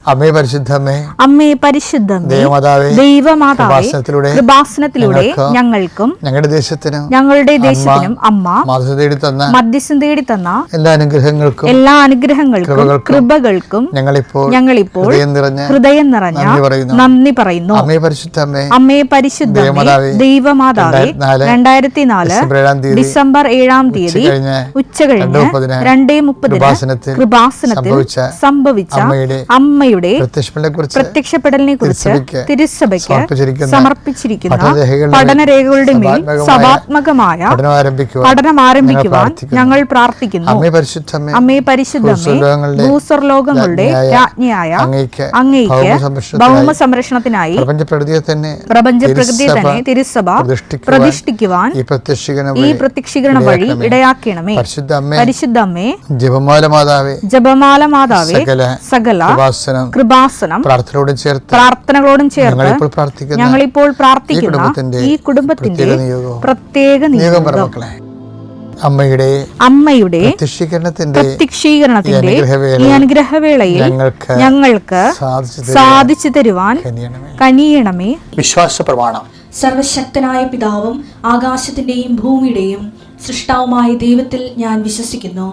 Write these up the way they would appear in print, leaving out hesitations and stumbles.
അമ്മേ പരിശുദ്ധമേ, അമ്മേ പരിശുദ്ധമേ, ദൈവമാതാവേ, കൃപാസനത്തിലൂടെ ഞങ്ങൾക്കും ഞങ്ങളുടെ ദേശത്തിനും അമ്മ മധ്യസ്ഥം തേടി തന്ന എല്ലാ അനുഗ്രഹങ്ങൾക്കും കൃപകൾക്കും ഞങ്ങളിപ്പോൾ ഹൃദയം നിറഞ്ഞ നന്ദി പറയുന്നു. അമ്മേ പരിശുദ്ധമേ, ദൈവമാതാവേ, 2004 ഡിസംബർ 7 തീയതി ഉച്ചകഴിഞ്ഞ് 2:30 കൃപാസനത്തിൽ സംഭവിച്ച അമ്മ പ്രത്യക്ഷപ്പെടലിനെ കുറിച്ച് തിരുസഭയ്ക്ക് സമർപ്പിച്ചിരിക്കുന്ന പഠനരേഖകളുടെ മേൽ സഭാത്മകമായ പഠനം ആരംഭിക്കുവാൻ ഞങ്ങൾ പ്രാർത്ഥിക്കുന്നു. അമ്മേ പരിശുദ്ധമേ, ഭൂസ്വർലോകങ്ങളുടെ രാജ്ഞിയായ അങ്ങേയ്ക്ക് ഭൗമ സംരക്ഷണത്തിനായി പ്രപഞ്ചപ്രകൃതിയെ തന്നെ തിരുസഭ പ്രതിഷ്ഠിക്കുവാൻ ഈ പ്രത്യക്ഷീകരണ വഴി ഇടയാക്കണമേ. പരിശുദ്ധമേ, ജപമാല മാതാവേ, സകല കൃപാസനം പ്രാർത്ഥനകളോടും ചേർത്ത് ഞങ്ങളിപ്പോൾ പ്രാർത്ഥിക്കുന്ന ഈ കുടുംബത്തിന്റെ പ്രത്യേക നിയോഗം അമ്മയുടെ പ്രത്യക്ഷീകരണത്തിന്റെ ഈ അനുഗ്രഹവേളയിൽ ഞങ്ങൾക്ക് സാധിച്ചു തരുവാൻ കനിയണമേ. വിശ്വാസ പ്രമാണം. സർവശക്തനായ പിതാവും ആകാശത്തിന്റെയും ഭൂമിയുടെയും സൃഷ്ടാവുമായ ദൈവത്തിൽ ഞാൻ വിശ്വസിക്കുന്നു.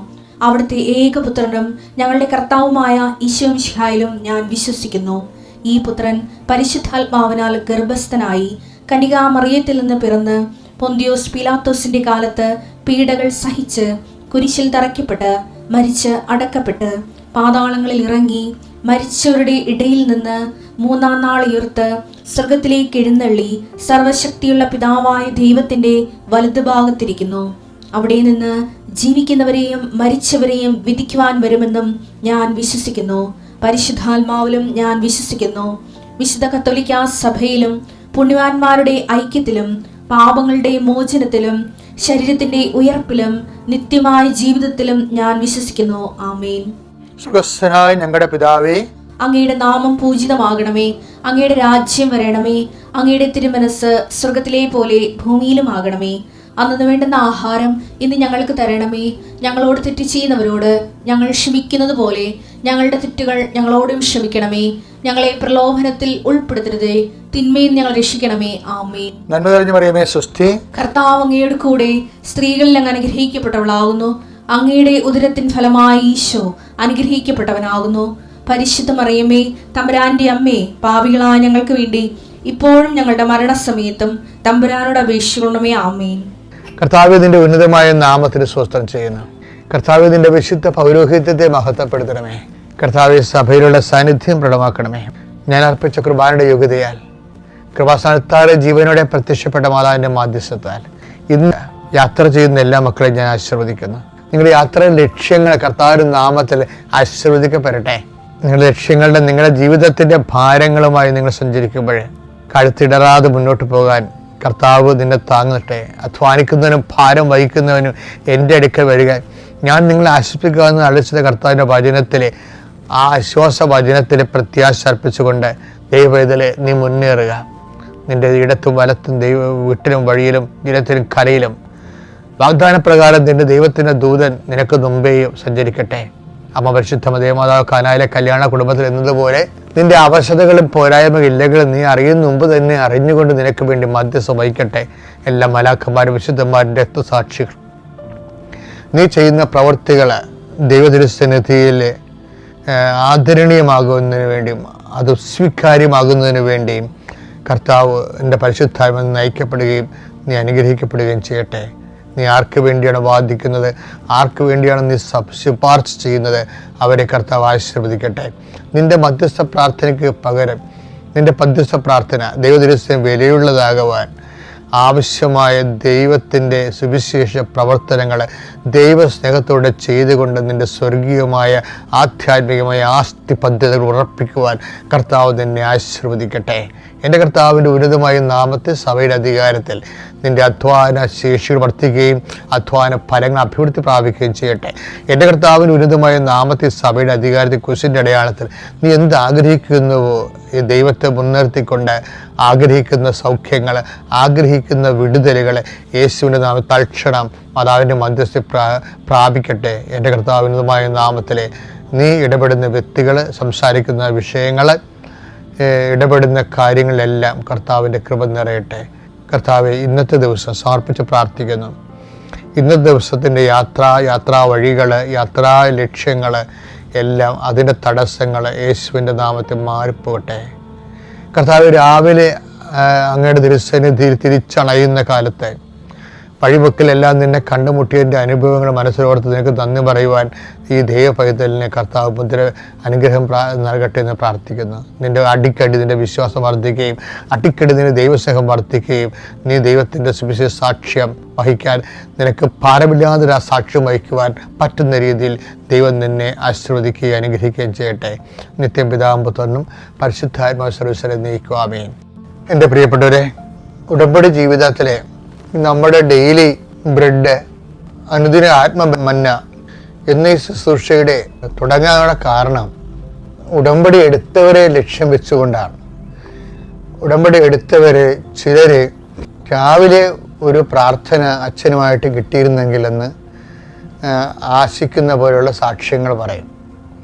അവിടുത്തെ ഏകപുത്രനും ഞങ്ങളുടെ കർത്താവുമായ ഈശോ മിശിഹായിലും ഞാൻ വിശ്വസിക്കുന്നു. ഈ പുത്രൻ പരിശുദ്ധാത്മാവിനാൽ ഗർഭസ്ഥനായി കന്യകാമറിയത്തിൽ നിന്ന് പിറന്ന് പൊന്തിയോസ് പീലാത്തോസിന്റെ കാലത്ത് പീഡകൾ സഹിച്ച് കുരിശിൽ തറയ്ക്കപ്പെട്ട് മരിച്ച് അടക്കപ്പെട്ട് പാതാളങ്ങളിൽ ഇറങ്ങി മരിച്ചവരുടെ ഇടയിൽ നിന്ന് 3-ാം നാൾ ഉയർത്ത് സ്വർഗത്തിലേക്ക് എഴുന്നള്ളി സർവശക്തിയുള്ള പിതാവായ ദൈവത്തിന്റെ വലതുഭാഗത്തിരിക്കുന്നു. അവിടെ നിന്ന് ജീവിക്കുന്നവരെയും മരിച്ചവരെയും വിധിക്കുവാൻ വരുമെന്നും ഞാൻ വിശ്വസിക്കുന്നു. പരിശുദ്ധാത്മാവിലും ഞാൻ വിശ്വസിക്കുന്നു. വിശുദ്ധ കത്തോലിക്കാ സഭയിലും പുണ്യവാന്മാരുടെ ഐക്യത്തിലും പാപങ്ങളുടെ മോചനത്തിലും ശരീരത്തിന്റെ ഉയർപ്പിലും നിത്യമായ ജീവിതത്തിലും ഞാൻ വിശ്വസിക്കുന്നു. ആമേൻ. സുഖസ്ഥനായ ഞങ്ങളുടെ പിതാവേ, അങ്ങയുടെ നാമം പൂജിതമാകണമേ. അങ്ങയുടെ രാജ്യം വരണമേ. അങ്ങയുടെ തിരുമനസ് സ്വർഗത്തിലെ പോലെ ഭൂമിയിലും ആകണമേ. അന്നു വേണ്ടുന്ന ആഹാരം ഇന്ന് ഞങ്ങൾക്ക് തരണമേ. ഞങ്ങളോട് തെറ്റ് ചെയ്യുന്നവരോട് ഞങ്ങൾ ക്ഷമിക്കുന്നത് പോലെ ഞങ്ങളുടെ തെറ്റുകൾ ഞങ്ങളോടും ക്ഷമിക്കണമേ. ഞങ്ങളെ പ്രലോഭനത്തിൽ ഉൾപ്പെടുത്തരുതേ, തിന്മയിൽ ഞങ്ങൾ രക്ഷിക്കണമേ. ആമേൻ. നന്മ നിറഞ്ഞ മറിയമേ, സ്വസ്തി. കർത്താവ് അങ്ങയുടെ കൂടെ സ്ത്രീകളിൽ അങ്ങ് അനുഗ്രഹിക്കപ്പെട്ടവളാകുന്നു. അങ്ങയുടെ ഉദരത്തിൻ ഫലമായി ഈശോ അനുഗ്രഹിക്കപ്പെട്ടവനാകുന്നു. പരിശുദ്ധ മറിയമേ, തമ്പുരാന്റെ അമ്മേ, പാപികളായ ഞങ്ങൾക്ക് വേണ്ടി ഇപ്പോഴും ഞങ്ങളുടെ മരണസമയത്തും തമ്പുരാനോട് അപേക്ഷിക്കണമേ. ആമേൻ. കർത്താവേ, നിന്റെ ഉന്നതമായ നാമത്തിന് സ്വസ്ത്രം ചെയ്യുന്നു. കർത്താവേ, നിന്റെ വിശുദ്ധ പൗരോഹിത്യത്തെ മഹത്വപ്പെടുത്തണമേ. കർത്താവേ, സഭയിലുള്ള സാന്നിധ്യം പ്രകടമാക്കണമേ. ഞാൻ അർപ്പിച്ച കൃപാനയുടെ യോഗ്യതയാൽ കൃപാസ്ഥാനത്താറെ ജീവനോടെ പ്രത്യക്ഷപ്പെട്ട മാതാവിന്റെ മാധ്യസ്ഥത്താൽ ഇന്ന് യാത്ര ചെയ്യുന്ന എല്ലാ മക്കളെയും ഞാൻ ആശീർവദിക്കുന്നു. നിങ്ങളുടെ യാത്രയുടെ ലക്ഷ്യങ്ങൾ കർത്താവിന്റെ നാമത്തിൽ ആശീർവദിക്കപ്പെടട്ടെ. നിങ്ങളുടെ ലക്ഷ്യങ്ങളുടെ നിങ്ങളുടെ ജീവിതത്തിന്റെ ഭാരങ്ങളുമായി നിങ്ങൾ സഞ്ചരിക്കുമ്പോൾ കഴുത്തിടറാതെ മുന്നോട്ട് പോകാൻ കർത്താവ് നിന്നെ താങ്ങട്ടെ. അധ്വാനിക്കുന്നവനും ഭാരം വഹിക്കുന്നവനും എൻ്റെ അടുക്കൽ വരിക, ഞാൻ നിങ്ങളെ ആശ്വസിപ്പിക്കാമെന്ന് അളിച്ചത് കർത്താവിൻ്റെ വചനത്തിലെ ആ ആശ്വാസ വചനത്തിലെ പ്രത്യാശ അർപ്പിച്ചുകൊണ്ട് ദൈവവേദലെ നീ മുന്നേറുക. നിൻ്റെ ഇടത്തും വലത്തും വീട്ടിലും വഴിയിലും ജലത്തിലും കരയിലും വാഗ്ദാനപ്രകാരം നിൻ്റെ ദൈവത്തിൻ്റെ ദൂതൻ നിനക്ക് മുമ്പേയും സഞ്ചരിക്കട്ടെ. അമ്മ പരിശുദ്ധ ദേവമാതാവ് കാനായിലെ കല്യാണ കുടുംബത്തിൽ എന്നതുപോലെ നിന്റെ അവശതകളും പോരായ്മയില്ലെങ്കിലും നീ അറിയുന്ന മുമ്പ് തന്നെ അറിഞ്ഞുകൊണ്ട് നിനക്ക് വേണ്ടി മധ്യസ്ഥം വഹിക്കട്ടെ. എല്ലാ മലാഖമാരും വിശുദ്ധന്മാരും രക്തസാക്ഷികൾ നീ ചെയ്യുന്ന പ്രവൃത്തികൾ ദൈവതിരുസന്നിധിയിൽ ആദരണീയമാകുന്നതിന് വേണ്ടിയും അത് സ്വീകാര്യമാകുന്നതിന് വേണ്ടിയും കർത്താവ് എൻ്റെ പരിശുദ്ധാത്മാവിൽ നയിക്കപ്പെടുകയും നീ അനുഗ്രഹിക്കപ്പെടുകയും ചെയ്യട്ടെ. നീ ആർക്ക് വേണ്ടിയാണ് വാദിക്കുന്നത്, ആർക്ക് വേണ്ടിയാണ് നീ ശുപാർശ ചെയ്യുന്നത്, അവരെ കർത്താവ് ആശീർവദിക്കട്ടെ. നിന്റെ മധ്യസ്ഥ പ്രാർത്ഥനയ്ക്ക് പകരം നിന്റെ മധ്യസ്ഥ പ്രാർത്ഥന ദൈവദിവസം വിലയുള്ളതാകുവാൻ ആവശ്യമായ ദൈവത്തിൻ്റെ സുവിശേഷ പ്രവർത്തനങ്ങൾ ദൈവസ്നേഹത്തോടെ ചെയ്തുകൊണ്ട് നിൻ്റെ സ്വർഗീയമായ ആധ്യാത്മികമായ ആസ്തി പദ്ധതികൾ ഉറപ്പിക്കുവാൻ കർത്താവ് നിന്നെ ആശീർവദിക്കട്ടെ. എൻ്റെ കർത്താവിൻ്റെ ഉന്നതമായ നാമത്തെ സഭയുടെ അധികാരത്തിൽ നിൻ്റെ അധ്വാന ശേഷികൾ വർദ്ധിക്കുകയും അധ്വാന ഫലങ്ങൾ അഭിവൃദ്ധി പ്രാപിക്കുകയും ചെയ്യട്ടെ. എൻ്റെ കർത്താവിൻ്റെ ഉന്നതമായ നാമത്തെ സഭയുടെ അധികാരത്തിൽ കുരിശിൻ്റെ അടയാളത്തിൽ നീ എന്ത് ആഗ്രഹിക്കുന്നുവോ ഈ ദൈവത്തെ മുൻനിർത്തിക്കൊണ്ട് ആഗ്രഹിക്കുന്ന സൗഖ്യങ്ങൾ, ആഗ്രഹിക്കുന്ന വിടുതലുകൾ യേശുവിൻ്റെ നാമത്തിൽ തൽക്ഷണം മാതാവിൻ്റെ മധ്യസ്ഥ പ്രാപിക്കട്ടെ. എൻ്റെ കർത്താവിനുമായ നാമത്തിലെ നീ ഇടപെടുന്ന വ്യക്തികൾ, സംസാരിക്കുന്ന വിഷയങ്ങൾ, ഇടപെടുന്ന കാര്യങ്ങളിലെല്ലാം കർത്താവിൻ്റെ കൃപ നിറയട്ടെ. കർത്താവെ, ഇന്നത്തെ ദിവസം സമർപ്പിച്ച് പ്രാർത്ഥിക്കുന്നു. ഇന്നത്തെ ദിവസത്തിൻ്റെ യാത്രാ വഴികൾ, യാത്രാ ലക്ഷ്യങ്ങൾ എല്ലാം, അതിൻ്റെ തടസ്സങ്ങൾ യേശുവിൻ്റെ നാമത്തിൽ മാറിപ്പോകട്ടെ. കർത്താവ്, രാവിലെ അങ്ങയുടെ തിരുസന്നിധിയിൽ തിരിച്ചണയുന്ന കാലത്ത് വഴിവെക്കിലെല്ലാം നിന്നെ കണ്ടുമുട്ടിയതിൻ്റെ അനുഭവങ്ങൾ മനസ്സിലോർത്ത് നിനക്ക് നന്ദി പറയുവാൻ ഈ ദൈവപൈതലിനെ കർത്താവ് അനുഗ്രഹം നൽകട്ടെ എന്ന് പ്രാർത്ഥിക്കുന്നു. നിൻ്റെ അടിക്കടി നിൻ്റെ വിശ്വാസം വർദ്ധിക്കുകയും അടിക്കടി നിൻ്റെ ദൈവസ്നേഹം വർദ്ധിക്കുകയും നീ ദൈവത്തിൻ്റെ സുവിശേഷ സാക്ഷ്യം വഹിക്കാൻ, നിനക്ക് ഭാരമില്ലാതൊരു ആ സാക്ഷ്യം വഹിക്കുവാൻ പറ്റുന്ന രീതിയിൽ ദൈവം നിന്നെ ആശീർവദിക്കുകയും അനുഗ്രഹിക്കുകയും ചെയ്യട്ടെ. നിത്യം പിതാമ്പുത്രനും പരിശുദ്ധാത്മാ സർവ്വീശ്വരെ നയിക്കുക. ആമേൻ. എൻ്റെ പ്രിയപ്പെട്ടവരെ, ഉടമ്പടി ജീവിതത്തിലെ നമ്മുടെ ഡെയിലി ബ്രെഡ്, അനുദിന ആത്മമന്ന എന്നീ ശുശ്രൂഷയുടെ തുടങ്ങാനുള്ള കാരണം ഉടമ്പടി എടുത്തവരെ ലക്ഷ്യം വെച്ചുകൊണ്ടാണ്. ഉടമ്പടി എടുത്തവർ ചിലർ രാവിലെ ഒരു പ്രാർത്ഥന അച്ഛനുമായിട്ട് കിട്ടിയിരുന്നെങ്കിലെന്ന് ആശിക്കുന്ന പോലെയുള്ള സാക്ഷ്യങ്ങൾ പറയും.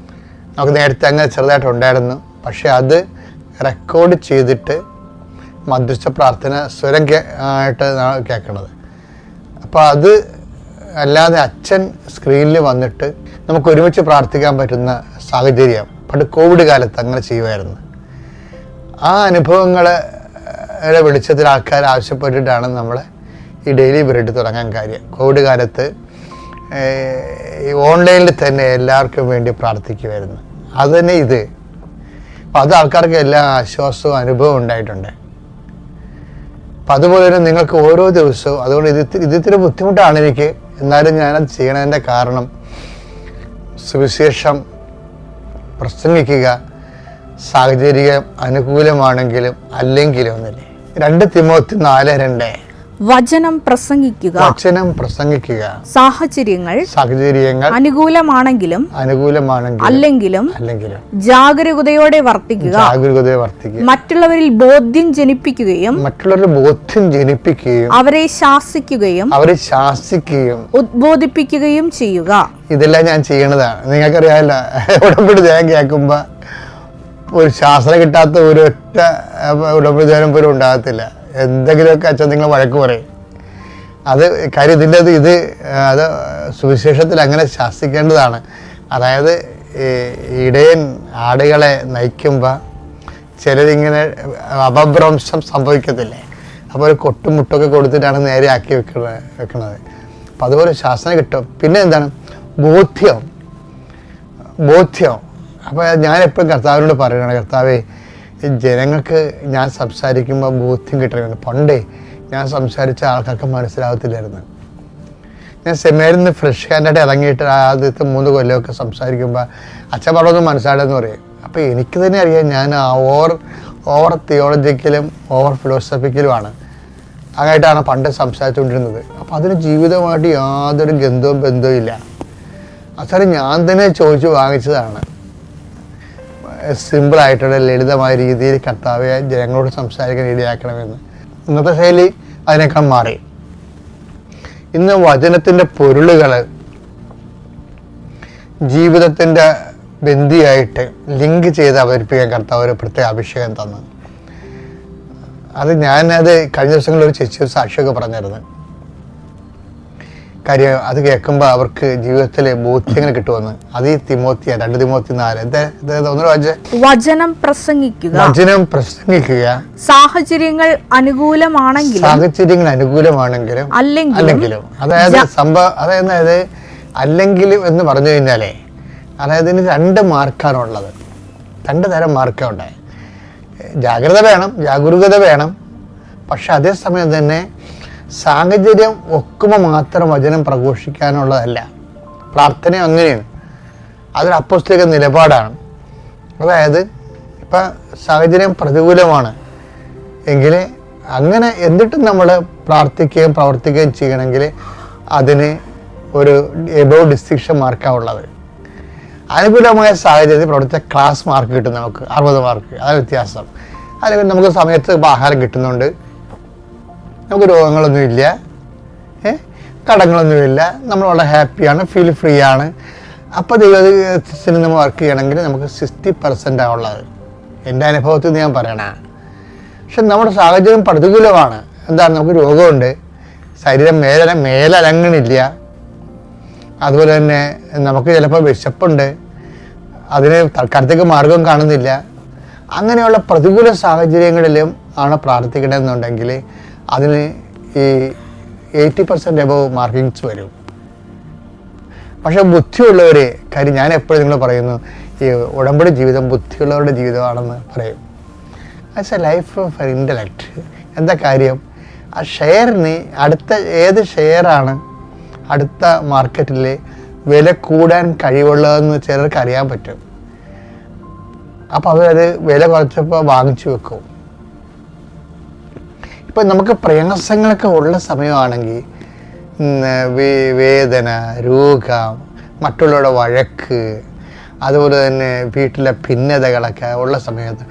നമുക്ക് നേരത്തെ അങ്ങനെ ചെറുതായിട്ടുണ്ടായിരുന്നു. പക്ഷെ അത് റെക്കോർഡ് ചെയ്തിട്ട് മധ്യസ്ഥ പ്രാർത്ഥന സ്വരം ആയിട്ട് കേൾക്കണത്. അപ്പോൾ അത് അല്ലാതെ അച്ഛൻ സ്ക്രീനിൽ വന്നിട്ട് നമുക്ക് ഒരുമിച്ച് പ്രാർത്ഥിക്കാൻ പറ്റുന്ന സാഹചര്യം പണ്ട് കോവിഡ് കാലത്ത് അങ്ങനെ ചെയ്യുമായിരുന്നു. ആ അനുഭവങ്ങളെ വെളിച്ചത്തിൽ ആൾക്കാർ ആവശ്യപ്പെട്ടിട്ടാണ് നമ്മൾ ഈ ഡെയിലി ബ്രെഡ് തുടങ്ങാൻ കാര്യം. കോവിഡ് കാലത്ത് ഓൺലൈനിൽ തന്നെ എല്ലാവർക്കും വേണ്ടി പ്രാർത്ഥിക്കുമായിരുന്നു. അത് തന്നെ ഇത്. അപ്പം അത് ആൾക്കാർക്ക് എല്ലാ ആശ്വാസവും അനുഭവം ഉണ്ടായിട്ടുണ്ട്. അപ്പം അതുപോലെ തന്നെ നിങ്ങൾക്ക് ഓരോ ദിവസവും, അതുകൊണ്ട് ഇതിത്തിരി ബുദ്ധിമുട്ടാണ് എനിക്ക്, എന്നാലും ഞാനത് ചെയ്യണതിൻ്റെ കാരണം സുവിശേഷം പ്രസംഗിക്കുക സാഹചര്യം അനുകൂലമാണെങ്കിലും അല്ലെങ്കിലും ഒന്നില്ലേ. 2 തിമോത്തി 4:2 വചനം പ്രസംഗിക്കുക സാഹചര്യങ്ങൾ അനുകൂലമാണെങ്കിലും അല്ലെങ്കിലും ജാഗരൂകതയോടെ വർത്തിക്കുക. മറ്റുള്ളവരിൽ ബോധ്യം ജനിപ്പിക്കുകയും അവരെ ശാസിക്കുകയും ഉദ്ബോധിപ്പിക്കുകയും ചെയ്യുക. ഇതെല്ലാം ഞാൻ ചെയ്യണതാണ്. നിങ്ങൾക്കറിയാമല്ലോ, ഉടമ്പടി ധ്യാനം കേൾക്കുമ്പോൾ ഒരു ശാസ്ത്രം കിട്ടാത്ത ഒരൊറ്റ ഉടമ്പടി ധ്യാനം പോലും ഉണ്ടാകത്തില്ല. എന്തെങ്കിലുമൊക്കെ അച്ഛൻ നിങ്ങൾ വഴക്ക് പറയും. അത് കാര്യം ഇതിൻ്റെ അത് സുവിശേഷത്തിൽ അങ്ങനെ ശാസിക്കേണ്ടതാണ്. അതായത് ഇടയൻ ആടുകളെ നയിക്കുമ്പോൾ ചിലരിങ്ങനെ അപഭ്രംശം സംഭവിക്കത്തില്ലേ, അപ്പോൾ ഒരു കൊട്ടും മുട്ടൊക്കെ കൊടുത്തിട്ടാണ് നേരെ ആക്കി വെക്കണത്. അപ്പം അതുപോലെ ശാസന കിട്ടും. പിന്നെ എന്താണ് ബോധ്യം. അപ്പോൾ ഞാനെപ്പോഴും കർത്താവിനോട് പറയുകയാണ്, കർത്താവേ, ജനങ്ങൾക്ക് ഞാൻ സംസാരിക്കുമ്പോൾ ബോധ്യം കിട്ടണമെന്ന്. പണ്ടേ ഞാൻ സംസാരിച്ച ആൾക്കാർക്ക് മനസ്സിലാകത്തില്ലായിരുന്നു. ഞാൻ സെമിനാരിൽ നിന്ന് ഫ്രഷ് ഹാൻഡായിട്ട് ഇറങ്ങിയിട്ട് ആദ്യത്തെ 3 കൊല്ലമൊക്കെ സംസാരിക്കുമ്പോൾ അച്ഛൻ പറഞ്ഞൊന്നും മനസ്സിലാടെന്ന് പറയും. അപ്പോൾ എനിക്ക് തന്നെ അറിയാം ഞാൻ ഓവർ തിയോളജിക്കലും ഓവർ ഫിലോസഫിക്കലുമാണ്. അങ്ങായിട്ടാണ് പണ്ട് സംസാരിച്ചുകൊണ്ടിരുന്നത്. അപ്പോൾ അതിന് ജീവിതമായിട്ട് യാതൊരു ബന്ധവും ഇല്ല. അവസാനം ഞാൻ തന്നെ ചോദിച്ചു വാങ്ങിച്ചതാണ്. സിമ്പിളായിട്ടുള്ള ലളിതമായ രീതിയിൽ കർത്താവെ ജനങ്ങളോട് സംസാരിക്കാൻ ഇടയാക്കണമെന്ന്. ഇന്നത്തെ ശൈലി അതിനേക്കാൾ മാറി. ഇന്ന് വചനത്തിൻ്റെ പൊരുളുകൾ ജീവിതത്തിൻ്റെ ബന്ധിയായിട്ട് ലിങ്ക് ചെയ്ത് അവതരിപ്പിക്കാൻ കർത്താവ് ഒരു പ്രത്യേക അഭിഷേകം തന്നു. ഞാനത് കഴിഞ്ഞ ദിവസങ്ങളിൽ ഒരു ചേച്ചി സാക്ഷിയൊക്കെ പറഞ്ഞിരുന്നു. കാര്യം അത് കേൾക്കുമ്പോൾ അവർക്ക് ജീവിതത്തിലെ ബോധ്യങ്ങൾ കിട്ടുമെന്ന്. അത് ഈ 2 തിമോത്തി 4 വചനം പ്രസംഗിക്കുക സാഹചര്യങ്ങൾ അനുകൂലമാണെങ്കിലും അല്ലെങ്കിലും. അതായത് അല്ലെങ്കിലും എന്ന് പറഞ്ഞു കഴിഞ്ഞാലേ, അതായത് ഇതിന് 2 മാർക്കാണുള്ളത്. 2 തരം മാർക്കുണ്ട്. ജാഗരൂകത വേണം. പക്ഷെ അതേസമയം തന്നെ സാഹചര്യം ഒക്കുമ്പോൾ മാത്രം വചനം പ്രഘോഷിക്കാനുള്ളതല്ല. പ്രാർത്ഥന അങ്ങനെയാണ്. അതൊരു അപ്പോസ്തലിക നിലപാടാണ്. അതായത് ഇപ്പം സാഹചര്യം പ്രതികൂലമാണ് എങ്കിൽ അങ്ങനെ എന്നിട്ടും നമ്മൾ പ്രാർത്ഥിക്കുകയും പ്രവർത്തിക്കുകയും ചെയ്യണമെങ്കിൽ അതിന് ഒരു എബോവ് ഡിസ്റ്റിങ്ഷൻ മാർക്കാണ് ഉള്ളത്. അനുകൂലമായ സാഹചര്യത്തിൽ പ്രവർത്തിച്ച ക്ലാസ് മാർക്ക് കിട്ടും നമുക്ക് 60 മാർക്ക്. അതാണ് വ്യത്യാസം. അല്ലെങ്കിൽ നമുക്ക് സമയത്ത് ആഹാരം കിട്ടുന്നുണ്ട്, നമുക്ക് രോഗങ്ങളൊന്നുമില്ല, കടങ്ങളൊന്നുമില്ല, നമ്മൾ വളരെ ഹാപ്പിയാണ്, ഫീൽ ഫ്രീ ആണ്. അപ്പോൾ ദൈവത്തിന് നമ്മൾ വർക്ക് ചെയ്യണമെങ്കിൽ നമുക്ക് 60% ആവുള്ളത്. എൻ്റെ അനുഭവത്തിൽ നിന്ന് ഞാൻ പറയണേ. പക്ഷെ നമ്മുടെ സാഹചര്യം പ്രതികൂലമാണ്. എന്താണ്, നമുക്ക് രോഗമുണ്ട്, ശരീരം മേലനങ്ങണില്ല, അതുപോലെ തന്നെ നമുക്ക് ചിലപ്പോൾ വിശപ്പുണ്ട്, അതിന് തൽക്കാലത്തേക്ക് മാർഗം കാണുന്നില്ല. അങ്ങനെയുള്ള പ്രതികൂല സാഹചര്യങ്ങളിലും ആണ് പ്രാർത്ഥിക്കണമെന്നുണ്ടെങ്കിൽ അതിന് ഈ 80% എബവ് മാർക്കിങ്സ് വരും. പക്ഷെ ബുദ്ധിയുള്ളവർ, കാര്യം ഞാൻ എപ്പോഴും നിങ്ങൾ പറയുന്നു, ഈ ഉടമ്പടി ജീവിതം ബുദ്ധിയുള്ളവരുടെ ജീവിതമാണെന്ന് പറയും. As A life of intellect. എന്താ കാര്യം, ആ ഷെയറിന് അടുത്ത ഏത് ഷെയറാണ് അടുത്ത മാർക്കറ്റിൽ വില കൂടാൻ കഴിവുള്ളതെന്ന് ചിലർക്ക് അറിയാൻ പറ്റും. അപ്പോൾ അവരത് വില കുറച്ചപ്പോൾ വാങ്ങിച്ചു വെക്കും. ഇപ്പം നമുക്ക് പ്രയാസങ്ങളൊക്കെ ഉള്ള സമയമാണെങ്കിൽ, വേദന, രോഗം, മറ്റുള്ളവരുടെ വഴക്ക്, അതുപോലെ തന്നെ വീട്ടിലെ ഭിന്നതകളൊക്കെ ഉള്ള സമയത്ത്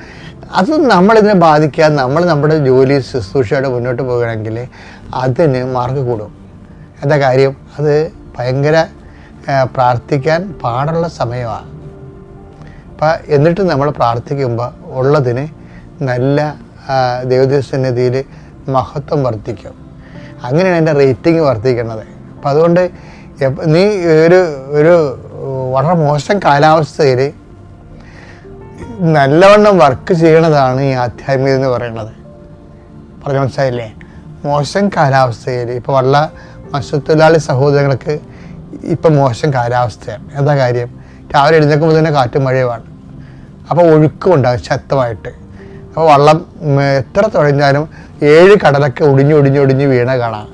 അത് നമ്മളിതിനെ ബാധിക്കാതെ നമ്മൾ നമ്മുടെ ജോലി ശുശ്രൂഷയോടെ മുന്നോട്ട് പോകുകയാണെങ്കിൽ അതിന് മാർക്ക് കൂടും. എന്താ കാര്യം, അത് ഭയങ്കര പ്രാർത്ഥിക്കാൻ പാടുള്ള സമയമാണ്. അപ്പം എന്നിട്ട് നമ്മൾ പ്രാർത്ഥിക്കുമ്പോൾ ഉള്ളതിന് നല്ല ദൈവസന്നിധിയിൽ മഹത്വം വർദ്ധിക്കും. അങ്ങനെയാണ് എൻ്റെ റേറ്റിംഗ് വർദ്ധിക്കുന്നത്. അപ്പം അതുകൊണ്ട് നീ ഒരു വളരെ മോശം കാലാവസ്ഥയിൽ നല്ലവണ്ണം വർക്ക് ചെയ്യണതാണ് ഈ ആധ്യാത്മികത എന്ന് പറയുന്നത്. പറഞ്ഞ മനസ്സിലായില്ലേ? മോശം കാലാവസ്ഥയിൽ ഇപ്പോൾ ഉള്ള മത്സ്യത്തൊഴിലാളി സഹോദരങ്ങൾക്ക് ഇപ്പം മോശം കാലാവസ്ഥയാണ്. എന്താ കാര്യം, രാവിലെ എഴുന്നേൽക്കുമ്പോൾ തന്നെ കാറ്റും മഴയുമാണ്. അപ്പോൾ ഒഴുക്കുമുണ്ടാകും ശക്തമായിട്ട്. അപ്പോൾ വള്ളം എത്ര തുഴഞ്ഞാലും 7 കടലൊക്കെ ഒടിഞ്ഞ് വീണ കാണാം.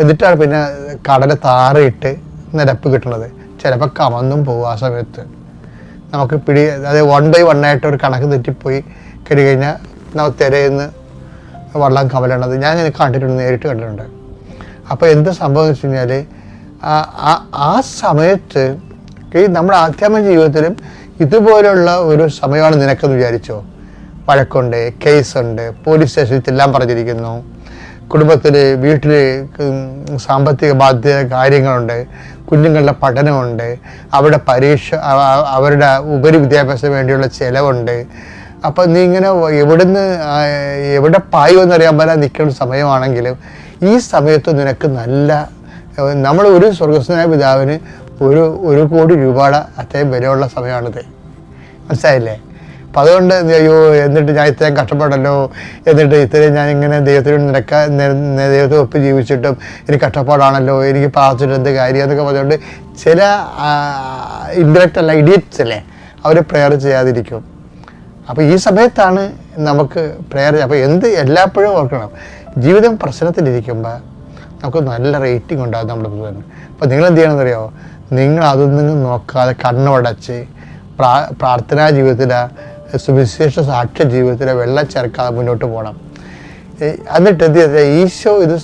എന്നിട്ടാണ് പിന്നെ കടൽ താറിയിട്ട് നിരപ്പ് കിട്ടുന്നത്. ചിലപ്പോൾ കമന്നും പോകും. ആ സമയത്ത് നമുക്ക് അതായത് 1 by 1 ആയിട്ട് ഒരു കണക്ക് തെറ്റിപ്പോയി കഴിഞ്ഞാൽ നമ്മൾ തിരയുന്ന വള്ളം കമലണത് ഞാൻ കണ്ടിട്ടുണ്ട്, നേരിട്ട് കണ്ടിട്ടുണ്ട്. അപ്പോൾ എന്ത് സംഭവം എന്ന് വെച്ച് കഴിഞ്ഞാൽ ആ സമയത്ത് ഈ നമ്മുടെ ആധ്യാത്മിക ജീവിതത്തിലും ഇതുപോലുള്ള ഒരു സമയമാണ് നിനക്കെന്ന് വിചാരിച്ചോ. വഴക്കുണ്ട്, കേസുണ്ട്, പോലീസ് സ്റ്റേഷനിൽ എല്ലാം പറഞ്ഞിരിക്കുന്നു, കുടുംബത്തിൽ വീട്ടിൽ സാമ്പത്തിക ബാധ്യത കാര്യങ്ങളുണ്ട്, കുഞ്ഞുങ്ങളുടെ പഠനമുണ്ട്, അവരുടെ പരീക്ഷ, അവരുടെ ഉപരിവിദ്യാഭ്യാസത്തിന് വേണ്ടിയുള്ള ചിലവുണ്ട്. അപ്പം നീ ഇങ്ങനെ എവിടെ പായുമെന്നറിയാൻ പോലെ നിൽക്കുന്ന സമയമാണെങ്കിലും ഈ സമയത്ത് നിനക്ക് നമ്മൾ ഒരു സ്വർഗസ്വനായ പിതാവിന് 1 കോടി രൂപയുടെ അത്രയും വിലയുള്ള സമയമാണിത്. മനസ്സിലായില്ലേ? അപ്പം അതുകൊണ്ട് അയ്യോ എന്നിട്ട് ഞാൻ ഇത്രയും കഷ്ടപ്പാടല്ലോ, എന്നിട്ട് ഇത്രയും ഞാൻ ഇങ്ങനെ ദൈവത്തെ ഒപ്പ് ജീവിച്ചിട്ടും എനിക്ക് കഷ്ടപ്പാടാണല്ലോ, എനിക്ക് പ്രാർത്ഥിച്ചിട്ട് എന്ത് കാര്യം എന്നൊക്കെ പറഞ്ഞുകൊണ്ട് ചില ഇൻഡയറക്റ്റ് അല്ല ഇഡിയറ്റ്സ് അല്ലേ അവർ പ്രെയർ ചെയ്യാതിരിക്കും. അപ്പോൾ ഈ സമയത്താണ് നമുക്ക് പ്രെയർ. അപ്പോൾ എല്ലായ്പ്പോഴും ഓർക്കണം, ജീവിതം പ്രശ്നത്തിലിരിക്കുമ്പോൾ നമുക്ക് നല്ല റേറ്റിംഗ് ഉണ്ടാകും നമ്മുടെ തന്നെ. അപ്പോൾ നിങ്ങളെന്ത് ചെയ്യണമെന്നറിയാമോ, നിങ്ങൾ അതൊന്നും നോക്കാതെ കണ്ണുടച്ച് പ്രാർത്ഥനാ ജീവിതത്തിലെ സുവിശേഷ സാക്ഷ്യ ജീവിതത്തിലെ വെള്ളം ചേർക്കാതെ മുന്നോട്ട് പോകണം. എന്നിട്ട് എന്ത് ചെയ്താൽ ഈശോ ഇത്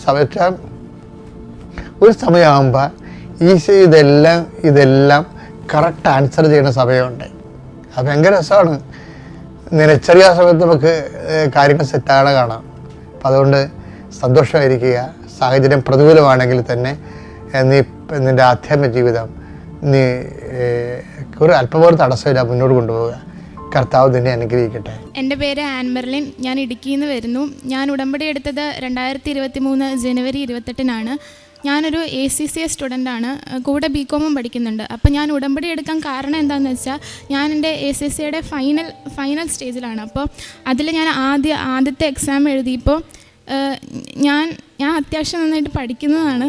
ഒരു സമയമാകുമ്പോൾ ഈശോ ഇതെല്ലാം കറക്റ്റ് ആൻസർ ചെയ്യുന്ന സമയമുണ്ട്. അത് ഭയങ്കര രസമാണ്. ചെറിയ സമയത്ത് നമുക്ക് കാര്യങ്ങൾ സെറ്റാകണ കാണാം. അപ്പം അതുകൊണ്ട് സന്തോഷമായിരിക്കുക. സാഹചര്യം പ്രതികൂലമാണെങ്കിൽ തന്നെ നിൻ്റെ ആധ്യാത്മിക ജീവിതം നീ ഒരു അല്പപോലും തടസ്സമില്ല മുന്നോട്ട് കൊണ്ടുപോവുക. കർത്താവ് തന്നെ അനുഗ്രഹിക്കട്ടെ. എൻ്റെ പേര് ആൻ മെർലിൻ. ഞാൻ ഇടുക്കിയിൽ നിന്ന് വരുന്നു. ഞാൻ ഉടമ്പടി എടുത്തത് 2023 ജനുവരി 28-നാണ്. ഞാനൊരു ACCA സ്റ്റുഡൻ്റാണ്, കൂടെ BCom പഠിക്കുന്നുണ്ട്. അപ്പോൾ ഞാൻ ഉടമ്പടി എടുക്കാൻ കാരണം എന്താണെന്ന് വെച്ചാൽ ഞാൻ എൻ്റെ ACCയുടെ ഫൈനൽ സ്റ്റേജിലാണ്. അപ്പോൾ അതിൽ ഞാൻ ആദ്യത്തെ എക്സാം എഴുതിയപ്പോൾ ഞാൻ അത്യാവശ്യം നന്നായിട്ട് പഠിക്കുന്നതാണ്.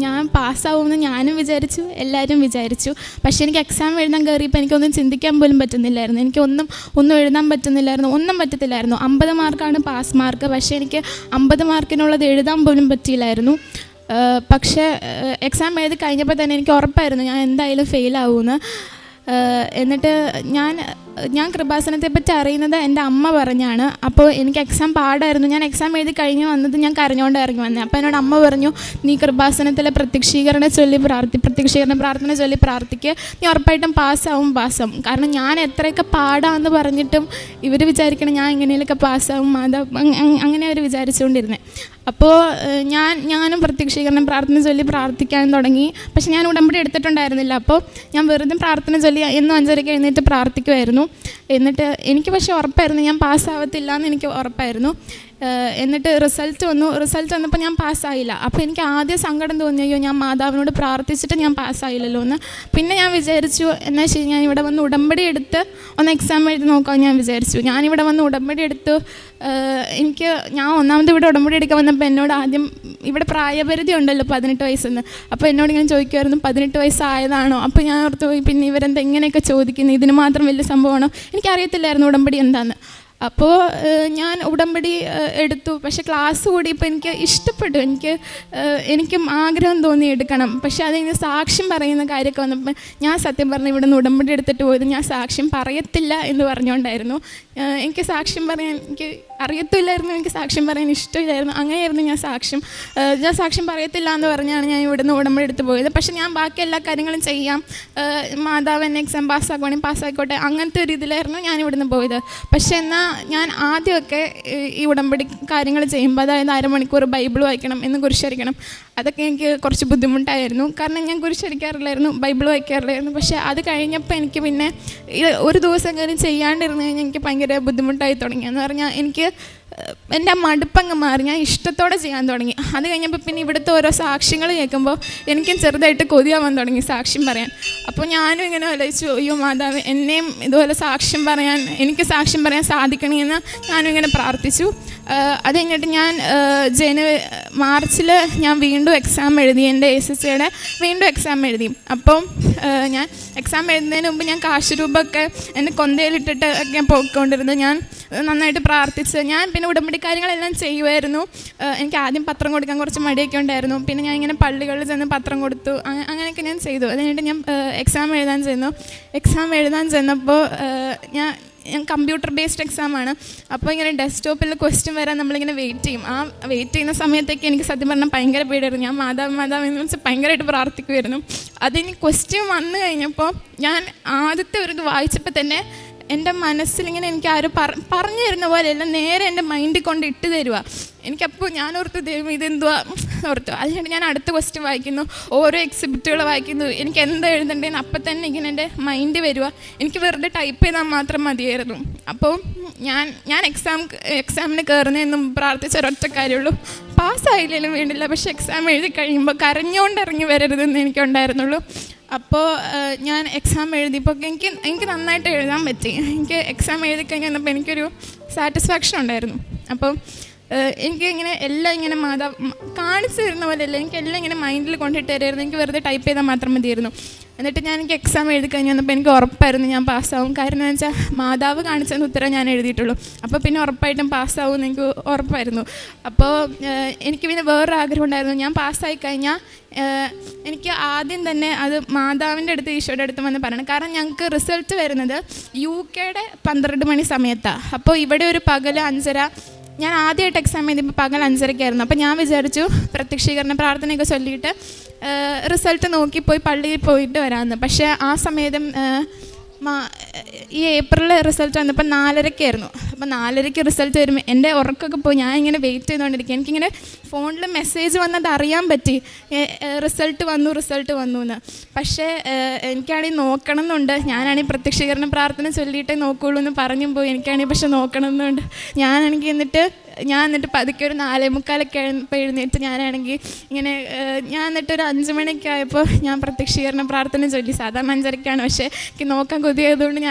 ഞാൻ പാസ്സാവുമെന്ന് ഞാനും വിചാരിച്ചു, എല്ലാവരും വിചാരിച്ചു. പക്ഷേ എനിക്ക് എക്സാം എഴുതാൻ കയറിയപ്പോൾ എനിക്കൊന്നും ചിന്തിക്കാൻ പോലും പറ്റുന്നില്ലായിരുന്നു. എനിക്ക് ഒന്നും എഴുതാൻ പറ്റുന്നില്ലായിരുന്നു, ഒന്നും പറ്റത്തില്ലായിരുന്നു. 50 മാർക്കാണ് പാസ് മാർക്ക്, പക്ഷേ എനിക്ക് 50 മാർക്കിനുള്ളത് എഴുതാൻ പോലും പറ്റിയില്ലായിരുന്നു. പക്ഷേ എക്സാം എഴുതി കഴിഞ്ഞപ്പോൾ തന്നെ എനിക്ക് ഉറപ്പായിരുന്നു ഞാൻ എന്തായാലും ഫെയിലാവുമെന്ന്. എന്നിട്ട് ഞാൻ കൃപാസനത്തെപ്പറ്റി അറിയുന്നത് എൻ്റെ അമ്മ പറഞ്ഞാണ്. അപ്പോൾ എനിക്ക് എക്സാം പാടായിരുന്നു. ഞാൻ എക്സാം എഴുതി കഴിഞ്ഞ് വന്നത് ഞാൻ കരഞ്ഞുകൊണ്ട് ഇറങ്ങി വന്നത്. അപ്പോൾ എന്നോട് അമ്മ പറഞ്ഞു, നീ കൃപാസനത്തിലെ പ്രത്യക്ഷീകരണ പ്രാർത്ഥന ചൊല്ലി പ്രാർത്ഥിക്കുക, നീ ഉറപ്പായിട്ടും പാസ്സാവും. കാരണം ഞാൻ എത്രയൊക്കെ പാടാമെന്ന് പറഞ്ഞിട്ടും ഇവർ വിചാരിക്കണം ഞാൻ എങ്ങനെയൊക്കെ പാസ്സാവും, അങ്ങനെ അവർ വിചാരിച്ചുകൊണ്ടിരുന്നത്. അപ്പോൾ ഞാനും പ്രത്യക്ഷീകരണം പ്രാർത്ഥന ചൊല്ലി പ്രാർത്ഥിക്കാൻ തുടങ്ങി. പക്ഷെ ഞാൻ ഉടമ്പടി എടുത്തിട്ടുണ്ടായിരുന്നില്ല. അപ്പോൾ ഞാൻ വെറുതെ പ്രാർത്ഥന ചൊല്ലി എന്നും 5:30 എഴുന്നേറ്റ് പ്രാർത്ഥിക്കുമായിരുന്നു. എന്നിട്ട് എനിക്ക് പക്ഷേ ഉറപ്പായിരുന്നു ഞാൻ പാസ്സാവത്തില്ല എന്ന് എനിക്ക് ഉറപ്പായിരുന്നു. എന്നിട്ട് റിസൾട്ട് വന്നപ്പോൾ ഞാൻ പാസ്സായില്ല. അപ്പോൾ എനിക്ക് ആദ്യം സങ്കടം തോന്നി, അയ്യോ ഞാൻ മാതാവിനോട് പ്രാർത്ഥിച്ചിട്ട് ഞാൻ പാസ്സായില്ലല്ലോ എന്ന്. പിന്നെ ഞാൻ വിചാരിച്ചു എന്നാൽ ശരി ഞാൻ ഇവിടെ വന്ന് ഉടമ്പടി എടുത്ത് ഒന്ന് എക്സാം എഴുതി നോക്കാൻ ഞാൻ വിചാരിച്ചു. ഞാനിവിടെ വന്ന് ഉടമ്പടി എടുത്തു. ഞാൻ ഒന്നാമത് ഇവിടെ ഉടമ്പടി എടുക്കാൻ വന്നപ്പോൾ എന്നോട് ആദ്യം ഇവിടെ പ്രായപരിധി ഉണ്ടല്ലോ 18 വയസ്സെന്ന്. അപ്പോൾ എന്നോട് ഇങ്ങനെ ചോദിക്കുമായിരുന്നു 18 വയസ്സായതാണോ? അപ്പോൾ ഞാൻ ഓർത്ത് പോയി പിന്നെ ഇവരെന്താ ഇങ്ങനെയൊക്കെ ചോദിക്കുന്നത്, ഇതിന് മാത്രം വലിയ സംഭവമാണോ? എനിക്കറിയത്തില്ലായിരുന്നു ഉടമ്പടി എന്താന്ന്. അപ്പോൾ ഞാൻ ഉടമ്പടി എടുത്തു. പക്ഷെ ക്ലാസ് കൂടിയപ്പോൾ എനിക്ക് ഇഷ്ടപ്പെട്ടു. എനിക്കും ആഗ്രഹം തോന്നി എടുക്കണം. പക്ഷെ അതിന് സാക്ഷ്യം പറയുന്ന കാര്യമൊക്കെ വന്നപ്പോൾ ഞാൻ സത്യം പറഞ്ഞ് ഇവിടെ നിന്ന് ഉടമ്പടി എടുത്തിട്ട് പോയത് ഞാൻ സാക്ഷ്യം പറയത്തില്ല എന്ന് പറഞ്ഞുകൊണ്ടായിരുന്നു. എനിക്ക് സാക്ഷ്യം പറയാൻ എനിക്ക് അറിയത്തില്ലായിരുന്നു, എനിക്ക് സാക്ഷ്യം പറയാൻ ഇഷ്ടമില്ലായിരുന്നു. അങ്ങനെയായിരുന്നു ഞാൻ സാക്ഷ്യം പറയത്തില്ല എന്ന് പറഞ്ഞാണ് ഞാൻ ഇവിടുന്ന് ഉടമ്പടി എടുത്ത് പോയത്. പക്ഷെ ഞാൻ ബാക്കി എല്ലാ കാര്യങ്ങളും ചെയ്യാം, മാതാവ് എന്നെ എക്സാം പാസ്സാക്കുവാണെങ്കിൽ പാസ്സായിക്കോട്ടെ, അങ്ങനത്തെ ഒരു ഇതിലായിരുന്നു ഞാൻ ഇവിടുന്ന് പോയത്. പക്ഷെ എന്നാൽ ഞാൻ ആദ്യമൊക്കെ ഈ ഉടമ്പടി കാര്യങ്ങൾ ചെയ്യുമ്പോൾ, അതായത് 1/2 മണിക്കൂർ ബൈബിൾ വായിക്കണം എന്ന് കുരിശടിക്കണം, അതൊക്കെ എനിക്ക് കുറച്ച് ബുദ്ധിമുട്ടായിരുന്നു. കാരണം ഞാൻ കുരിശടിക്കാറില്ലായിരുന്നു, ബൈബിൾ വായിക്കാറില്ലായിരുന്നു. പക്ഷേ അത് കഴിഞ്ഞപ്പോൾ എനിക്ക് പിന്നെ ഒരു ദിവസം കാര്യം ചെയ്യാണ്ടിരുന്ന് കഴിഞ്ഞാൽ എനിക്ക് ഭയങ്കര ബുദ്ധിമുട്ടായി തുടങ്ങി. എന്ന് പറഞ്ഞാൽ എനിക്ക് എൻ്റെ ആ മടുപ്പങ്ങ് മാറി, ഞാൻ ഇഷ്ടത്തോടെ ചെയ്യാൻ തുടങ്ങി. അത് കഴിഞ്ഞപ്പോൾ പിന്നെ ഇവിടുത്തെ ഓരോ സാക്ഷ്യങ്ങൾ കേൾക്കുമ്പോൾ എനിക്കും ചെറുതായിട്ട് കൊതിയാവാൻ തുടങ്ങി സാക്ഷ്യം പറയാൻ. അപ്പോൾ ഞാനും ഇങ്ങനെ ആലോചിച്ചു, അയ്യോ മാതാവ് എന്നെയും ഇതുപോലെ എനിക്ക് സാക്ഷ്യം പറയാൻ സാധിക്കണമെന്ന് ഞാനും ഇങ്ങനെ പ്രാർത്ഥിച്ചു. അത് കഴിഞ്ഞിട്ട് ഞാൻ മാർച്ചിൽ ഞാൻ വീണ്ടും എക്സാം എഴുതി, എൻ്റെ SSCയുടെ വീണ്ടും എക്സാം എഴുതി. അപ്പം ഞാൻ എക്സാം എഴുതുന്നതിന് മുമ്പ് ഞാൻ കാശ് രൂപമൊക്കെ എൻ്റെ കൊന്തയിലിട്ടിട്ട് ഒക്കെ പോയിക്കൊണ്ടിരുന്നത്. ഞാൻ നന്നായിട്ട് പ്രാർത്ഥിച്ച് ഞാൻ പിന്നെ ഉടമ്പടി കാര്യങ്ങളെല്ലാം ചെയ്യുമായിരുന്നു. എനിക്ക് ആദ്യം പത്രം കൊടുക്കാൻ കുറച്ച് മടിയൊക്കെ ഉണ്ടായിരുന്നു. പിന്നെ ഞാൻ ഇങ്ങനെ പള്ളികളിൽ ചെന്ന് പത്രം കൊടുത്തു, അങ്ങനെയൊക്കെ ഞാൻ ചെയ്തു. അത് കഴിഞ്ഞിട്ട് ഞാൻ എക്സാം എഴുതാൻ ചെന്നപ്പോൾ ഞാൻ കമ്പ്യൂട്ടർ ബേസ്ഡ് എക്സാമാണ്. അപ്പോൾ ഇങ്ങനെ ഡെസ്ക്ടോപ്പിൽ ക്വസ്റ്റ്യൻ വരാൻ നമ്മളിങ്ങനെ വെയിറ്റ് ചെയ്യും. ആ വെയിറ്റ് ചെയ്യുന്ന സമയത്തൊക്കെ എനിക്ക് സത്യം പറഞ്ഞാൽ ഭയങ്കര പേടിയായിരുന്നു. ഞാൻ മാതാവ് എന്ന് വെച്ചാൽ ഭയങ്കരമായിട്ട് പ്രാർത്ഥിക്കുമായിരുന്നു. അതിന് ക്വസ്റ്റ്യൻ വന്നു കഴിഞ്ഞപ്പോൾ ഞാൻ ആദ്യത്തെ ഒരു ഇത് വായിച്ചപ്പോൾ തന്നെ എൻ്റെ മനസ്സിലിങ്ങനെ എനിക്ക് ആരും പറഞ്ഞു തരുന്ന പോലെയല്ല, നേരെ എൻ്റെ മൈൻഡിൽ കൊണ്ട് ഇട്ട് തരുക. എനിക്കപ്പോൾ ഞാൻ ഓർത്തു ദൈവം ഇതെന്തുവാ ഓർത്തു. അതിനായിട്ട് ഞാൻ അടുത്ത ക്വസ്റ്റ്യൻ വായിക്കുന്നു, ഓരോ എക്സിബിറ്റുകൾ വായിക്കുന്നു, എനിക്ക് എന്താ എഴുതണ്ടേന്ന് അപ്പം തന്നെ ഇങ്ങനെ എൻ്റെ മൈൻഡ് വരിക. എനിക്ക് വെറുതെ ടൈപ്പ് ചെയ്താൽ മാത്രം മതിയായിരുന്നു. അപ്പോൾ ഞാൻ എക്സാമിന് കയറുന്നതെന്നും പ്രാർത്ഥിച്ച ഒരൊറ്റ കാര്യമുള്ളൂ, പാസ്സായില്ലെങ്കിലും വേണ്ടില്ല, പക്ഷേ എക്സാം എഴുതി കഴിയുമ്പോൾ കരഞ്ഞുകൊണ്ട് ഇറങ്ങി വരരുതെന്ന് എനിക്കുണ്ടായിരുന്നുള്ളൂ. അപ്പോൾ ഞാൻ എക്സാം എഴുതിയപ്പോൾ എനിക്ക് നന്നായിട്ട് എഴുതാൻ പറ്റി. എനിക്ക് എക്സാം എഴുതി കഴിഞ്ഞപ്പോൾ എനിക്കൊരു സാറ്റിസ്ഫാക്ഷൻ ഉണ്ടായിരുന്നു. അപ്പോൾ എനിക്ക് ഇങ്ങനെ എല്ലാം ഇങ്ങനെ മാതാവ് കാണിച്ചു തരുന്ന പോലെയല്ല, എനിക്കെല്ലാം ഇങ്ങനെ മൈൻഡിൽ കൊണ്ടിട്ട് തരുമായിരുന്നു. എനിക്ക് വെറുതെ ടൈപ്പ് ചെയ്താൽ മാത്രം മതിയായിരുന്നു. എന്നിട്ട് എനിക്ക് എക്സാം എഴുതി കഴിഞ്ഞപ്പോൾ എനിക്ക് ഉറപ്പായിരുന്നു ഞാൻ പാസ്സാവും. കാരണം എന്ന് വെച്ചാൽ മാതാവ് കാണിച്ചെന്ന് ഉത്തരം ഞാൻ എഴുതിയിട്ടുള്ളൂ. അപ്പോൾ പിന്നെ ഉറപ്പായിട്ടും പാസ്സാവും എന്ന് എനിക്ക് ഉറപ്പായിരുന്നു. അപ്പോൾ എനിക്ക് പിന്നെ വേറൊരു ആഗ്രഹം ഉണ്ടായിരുന്നു, ഞാൻ പാസ്സായി കഴിഞ്ഞാൽ എനിക്ക് ആദ്യം തന്നെ അത് മാതാവിൻ്റെ അടുത്ത് ഈശോയുടെ അടുത്ത് വന്ന് പറയണം. കാരണം ഞങ്ങൾക്ക് റിസൾട്ട് വരുന്നത് UK 12 മണി സമയത്താണ്. അപ്പോൾ ഇവിടെ ഒരു പകൽ 5:30, ഞാൻ ആദ്യമായിട്ട് എക്സാം എഴുതിയപ്പോൾ പകൽ 5:30 അപ്പോൾ ഞാൻ വിചാരിച്ചു പ്രത്യക്ഷീകരണ പ്രാർത്ഥനയൊക്കെ ചൊല്ലിയിട്ട് റിസൾട്ട് നോക്കിപ്പോയി പള്ളിയിൽ പോയിട്ട് വരാമെന്ന്. പക്ഷേ ആ സമയത്തും ഈ ഏപ്രിൽ റിസൾട്ട് വന്നപ്പോൾ 4:30 അപ്പോൾ 4:30 റിസൾട്ട് വരുമ്പോൾ എൻ്റെ ഉറക്കമൊക്കെ പോയി. ഞാൻ ഇങ്ങനെ വെയിറ്റ് ചെയ്തുകൊണ്ടിരിക്കുക. എനിക്കിങ്ങനെ ഫോണിൽ മെസ്സേജ് വന്നത് അറിയാൻ പറ്റി, റിസൾട്ട് വന്നു എന്ന്. പക്ഷേ എനിക്കാണെങ്കിൽ നോക്കണം എന്നുണ്ട്. ഞാനാണെങ്കിൽ പ്രത്യക്ഷീകരണ പ്രാർത്ഥന ചൊല്ലിയിട്ടേ നോക്കുകയുള്ളൂ എന്ന് പറഞ്ഞും പോയി. എനിക്കാണെങ്കിൽ പക്ഷെ നോക്കണം എന്നുണ്ട്. ഞാനാണെങ്കിൽ എന്നിട്ട് പതുക്കെ ഒരു 4:45 ആയപ്പോൾ എഴുന്നേറ്റ് ഞാനാണെങ്കിൽ ഇങ്ങനെ എന്നിട്ട് ഒരു 5 മണിയൊക്കെ ആയപ്പോൾ ഞാൻ പ്രത്യക്ഷീകരണ പ്രാർത്ഥന ചൊല്ലി. സാധാരണ 5:30 പക്ഷേ എനിക്ക് നോക്കാൻ കൊതിയായതുകൊണ്ട്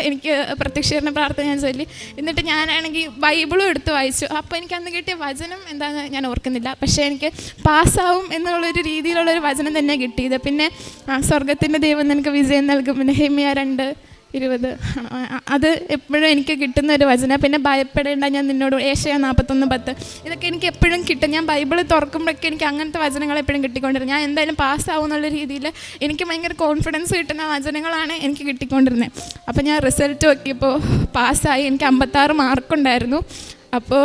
എനിക്ക് പ്രത്യക്ഷീകരണ പ്രാർത്ഥന ഞാൻ ചൊല്ലി. എന്നിട്ട് ഞാനാണെങ്കിൽ ബൈബിളും എടുത്ത് വായിച്ചു. അപ്പോൾ എനിക്ക് അന്ന് കിട്ടിയ വചനം എന്താണെന്ന് ഞാൻ ഓർക്കുന്നില്ല, പക്ഷേ എനിക്ക് പാസ്സാവും എന്നുള്ളൊരു രീതിയിലുള്ളൊരു വചനം തന്നെ കിട്ടിയത്. പിന്നെ സ്വർഗത്തിൻ്റെ ദൈവം നിനക്ക് വിജയം നൽകും, നെഹെമ്യ 2:20 അത് എപ്പോഴും എനിക്ക് കിട്ടുന്ന ഒരു വചനം. പിന്നെ ഭയപ്പെടേണ്ട ഞാൻ നിന്നോട്, ഏശയ്യ 41:10 ഇതൊക്കെ എനിക്ക് എപ്പോഴും കിട്ടും. ഞാൻ ബൈബിൾ തുറക്കുമ്പോഴൊക്കെ എനിക്ക് അങ്ങനത്തെ വചനങ്ങൾ എപ്പോഴും കിട്ടിക്കൊണ്ടിരുന്നത്. ഞാൻ എന്തായാലും പാസ്സാവും എന്നുള്ള രീതിയിൽ എനിക്ക് ഭയങ്കര കോൺഫിഡൻസ് കിട്ടുന്ന വചനങ്ങളാണ് എനിക്ക് കിട്ടിക്കൊണ്ടിരുന്നത്. അപ്പോൾ ഞാൻ റിസൾട്ട് നോക്കിയപ്പോൾ പാസ്സായി. എനിക്ക് 56 മാർക്കുണ്ടായിരുന്നു. അപ്പോൾ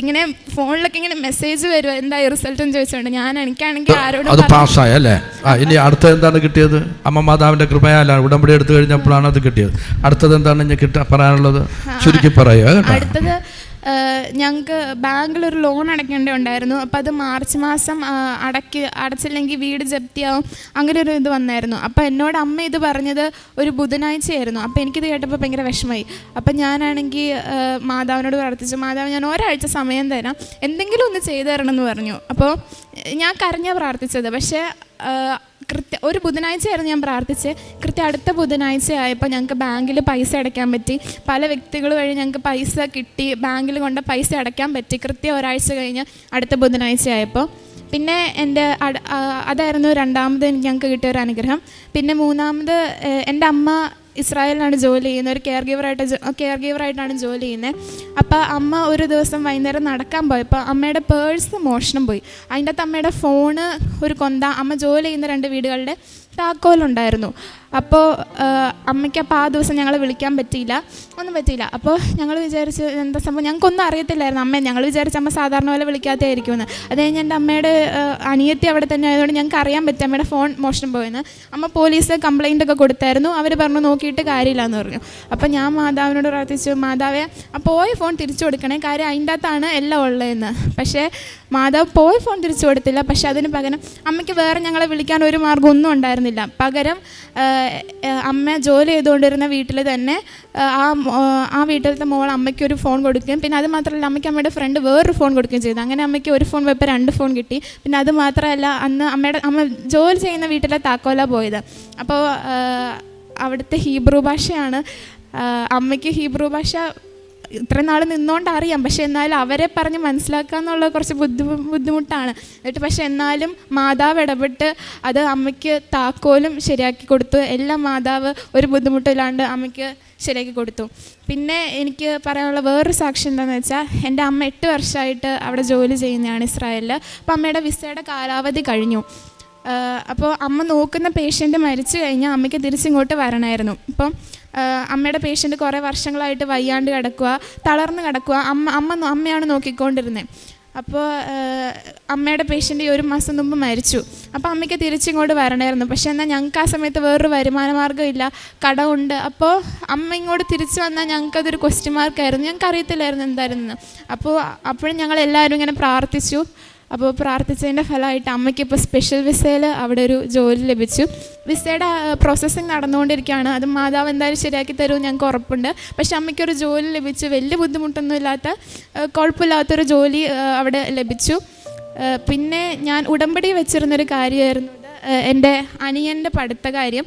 ഇങ്ങനെ ഫോണിലൊക്കെ ഇങ്ങനെ മെസ്സേജ് വരും എന്തായി റിസൾട്ട് എന്ന് ചോദിച്ചുകൊണ്ട് എനിക്കാണെങ്കിൽ ആരോടും അത് പാസ്സായി അല്ലേ. ഇനി അടുത്ത എന്താണ് കിട്ടിയത്? അമ്മ മാതാവിൻ്റെ കൃപയാലാണ് ഉടമ്പടി എടുത്തു കഴിഞ്ഞപ്പോഴാണ് അത് കിട്ടിയത്. അടുത്തത് എന്താണ് ഇനി പറയാനുള്ളത്? ചുരുക്കി പറയുക. അടുത്തത് ഞങ്ങൾക്ക് ബാങ്കിലൊരു ലോൺ അടയ്ക്കേണ്ടതുണ്ടായിരുന്നു. അപ്പോൾ അത് മാർച്ച് മാസം അടച്ചില്ലെങ്കിൽ വീട് ജപ്തിയാവും, അങ്ങനെ ഒരു ഇത് വന്നായിരുന്നു. അപ്പോൾ എന്നോട് അമ്മ ഇത് പറഞ്ഞത് ഒരു ബുധനാഴ്ചയായിരുന്നു. അപ്പോൾ എനിക്കിത് കേട്ടപ്പോൾ ഭയങ്കര വിഷമമായി. അപ്പം ഞാനാണെങ്കിൽ മാതാവിനോട് പ്രാർത്ഥിച്ചു, മാതാവ് ഞാൻ ഒരാഴ്ച സമയം തരാം, എന്തെങ്കിലും ഒന്ന് ചെയ്തു തരണം എന്ന് പറഞ്ഞു. അപ്പോൾ ഞാൻ കരഞ്ഞാണ് പ്രാർത്ഥിച്ചത്. പക്ഷേ ഒരു ബുധനാഴ്ചയായിരുന്നു ഞാൻ പ്രാർത്ഥിച്ച്. കൃത്യം അടുത്ത ബുധനാഴ്ച ആയപ്പോൾ ഞങ്ങൾക്ക് ബാങ്കിൽ പൈസ അടയ്ക്കാൻ പറ്റി. പല വ്യക്തികൾ വഴി ഞങ്ങൾക്ക് പൈസ കിട്ടി, ബാങ്കിൽ കൊണ്ട് പൈസ അടയ്ക്കാൻ പറ്റി. കൃത്യം ഒരാഴ്ച കഴിഞ്ഞ് അടുത്ത ബുധനാഴ്ച ആയപ്പോൾ പിന്നെ അതായിരുന്നു രണ്ടാമത് ഞങ്ങൾക്ക് കിട്ടിയ ഒരു അനുഗ്രഹം. പിന്നെ മൂന്നാമത് എൻ്റെ അമ്മ ഇസ്രായേലിലാണ് ജോലി ചെയ്യുന്നത്, ഒരു കെയർ ഗീവറായിട്ടാണ് ജോലി ചെയ്യുന്നത്. അപ്പോൾ അമ്മ ഒരു ദിവസം വൈകുന്നേരം നടക്കാൻ പോയപ്പോൾ അമ്മയുടെ പേഴ്സ് മോഷണം പോയി. അതിൻ്റെ അകത്ത് അമ്മയുടെ ഫോണ്, ഒരു കൊന്ത, അമ്മ ജോലി ചെയ്യുന്ന 2 വീടുകളുടെ താക്കോലുണ്ടായിരുന്നു. അപ്പോൾ അമ്മയ്ക്ക് ആ ദിവസം ഞങ്ങളെ വിളിക്കാൻ ഒന്നും പറ്റിയില്ല. അപ്പോൾ ഞങ്ങൾ വിചാരിച്ച് എന്താ സംഭവം, ഞങ്ങൾക്കൊന്നും അറിയത്തില്ലായിരുന്നു. ഞങ്ങൾ വിചാരിച്ച് അമ്മ സാധാരണ പോലെ വിളിക്കാത്തതായിരിക്കുമെന്ന്. അത് കഴിഞ്ഞ് എൻ്റെ അമ്മയുടെ അനിയത്തി അവിടെ തന്നെ ആയതുകൊണ്ട് ഞങ്ങൾക്ക് അറിയാൻ പറ്റും അമ്മയുടെ ഫോൺ മോഷണം പോയെന്ന്. അമ്മ പോലീസ് കംപ്ലൈൻ്റ് ഒക്കെ കൊടുത്തായിരുന്നു. അവർ പറഞ്ഞു നോക്കിയിട്ട് കാര്യമില്ലെന്ന് പറഞ്ഞു. അപ്പോൾ ഞാൻ മാതാവിനോട് പ്രാർത്ഥിച്ചു, മാതാവേ പോയ ഫോൺ തിരിച്ചു കൊടുക്കണേ, കാര്യം അതിൻ്റെ അകത്താണ് എല്ലാം ഉള്ളതെന്ന്. പക്ഷേ മാതാവ് പോയ ഫോൺ തിരിച്ചു കൊടുത്തില്ല. പക്ഷെ അതിന് പകരം അമ്മയ്ക്ക് വേറെ ഞങ്ങളെ വിളിക്കാൻ ഒരു മാർഗ്ഗം ഒന്നും ഉണ്ടായിരുന്നില്ല. പകരം അമ്മ ജോലി ചെയ്തുകൊണ്ടിരുന്ന വീട്ടിൽ തന്നെ ആ വീട്ടിലത്തെ മോൾ അമ്മയ്ക്ക് ഒരു ഫോൺ കൊടുക്കുകയും പിന്നെ അത് മാത്രമല്ല അമ്മയ്ക്ക് അമ്മയുടെ ഫ്രണ്ട് വേറൊരു ഫോൺ കൊടുക്കുകയും ചെയ്തു. അങ്ങനെ അമ്മയ്ക്ക് ഒരു ഫോൺ പോയപ്പോൾ 2 ഫോൺ കിട്ടി. പിന്നെ അത് മാത്രമല്ല അന്ന് അമ്മ ജോലി ചെയ്യുന്ന വീട്ടിലെ താക്കോല പോയത്. അപ്പോൾ അവിടുത്തെ ഹീബ്രു ഭാഷയാണ്. അമ്മയ്ക്ക് ഹീബ്രു ഭാഷ ഇത്രയും നാൾ നിന്നുകൊണ്ട് അറിയാം, പക്ഷെ എന്നാലും അവരെ പറഞ്ഞ് മനസ്സിലാക്കുക എന്നുള്ള കുറച്ച് ബുദ്ധിമുട്ടാണ്. എന്നിട്ട് പക്ഷെ എന്നാലും മാതാവ് ഇടപെട്ട് അത് അമ്മയ്ക്ക് താക്കോലും ശരിയാക്കി കൊടുത്തു. എല്ലാം മാതാവ് ഒരു ബുദ്ധിമുട്ടില്ലാണ്ട് അമ്മയ്ക്ക് ശരിയാക്കി കൊടുത്തു. പിന്നെ എനിക്ക് പറയാനുള്ള വേറൊരു സാക്ഷി എന്താണെന്ന് വെച്ചാൽ, എൻ്റെ അമ്മ 8 വർഷമായിട്ട് അവിടെ ജോലി ചെയ്യുന്നതാണ് ഇസ്രായേലിൽ. അപ്പോൾ അമ്മയുടെ വിസയുടെ കാലാവധി കഴിഞ്ഞു. അപ്പോൾ അമ്മ നോക്കുന്ന പേഷ്യൻ്റ് മരിച്ചു കഴിഞ്ഞാൽ അമ്മയ്ക്ക് തിരിച്ചിങ്ങോട്ട് വരണമായിരുന്നു. ഇപ്പം അമ്മയുടെ പേഷ്യൻ്റ് കുറേ വർഷങ്ങളായിട്ട് വയ്യാണ്ട് കിടക്കുക, തളർന്ന് കിടക്കുക. അമ്മയാണ് നോക്കിക്കൊണ്ടിരുന്നത്. അപ്പോൾ അമ്മയുടെ പേഷ്യൻ്റ് 1 മാസം മുമ്പ് മരിച്ചു. അപ്പോൾ അമ്മയ്ക്ക് തിരിച്ചിങ്ങോട്ട് വരണമായിരുന്നു. പക്ഷേ എന്നാൽ ഞങ്ങൾക്ക് ആ സമയത്ത് വേറൊരു വരുമാന മാർഗ്ഗമില്ല, കടമുണ്ട്. അപ്പോൾ അമ്മ ഇങ്ങോട്ട് തിരിച്ചു വന്നാൽ ഞങ്ങൾക്കതൊരു ക്വസ്റ്റ്യൻ മാർക്കായിരുന്നു, ഞങ്ങൾക്ക് അറിയത്തില്ലായിരുന്നു എന്തായിരുന്നു. അപ്പോഴും ഞങ്ങളെല്ലാവരും ഇങ്ങനെ പ്രാർത്ഥിച്ചു. അപ്പോൾ പ്രാർത്ഥിച്ചതിൻ്റെ ഫലമായിട്ട് അമ്മയ്ക്ക് ഇപ്പോൾ സ്പെഷ്യൽ വിസയിൽ അവിടെ ഒരു ജോലി ലഭിച്ചു. വിസയുടെ പ്രോസസ്സിങ് നടന്നുകൊണ്ടിരിക്കുകയാണ്. അത് മാതാവ് എന്തായാലും ശരിയാക്കി തരുമെന്ന് ഞങ്ങൾക്ക് ഉറപ്പുണ്ട്. പക്ഷെ അമ്മയ്ക്കൊരു ജോലി ലഭിച്ചു, വലിയ ബുദ്ധിമുട്ടൊന്നും ഇല്ലാത്ത കുഴപ്പമില്ലാത്തൊരു ജോലി അവിടെ ലഭിച്ചു. പിന്നെ ഞാൻ ഉടമ്പടി വെച്ചിരുന്നൊരു കാര്യമായിരുന്നു എൻ്റെ അനിയൻ്റെ പഠിത്ത കാര്യം.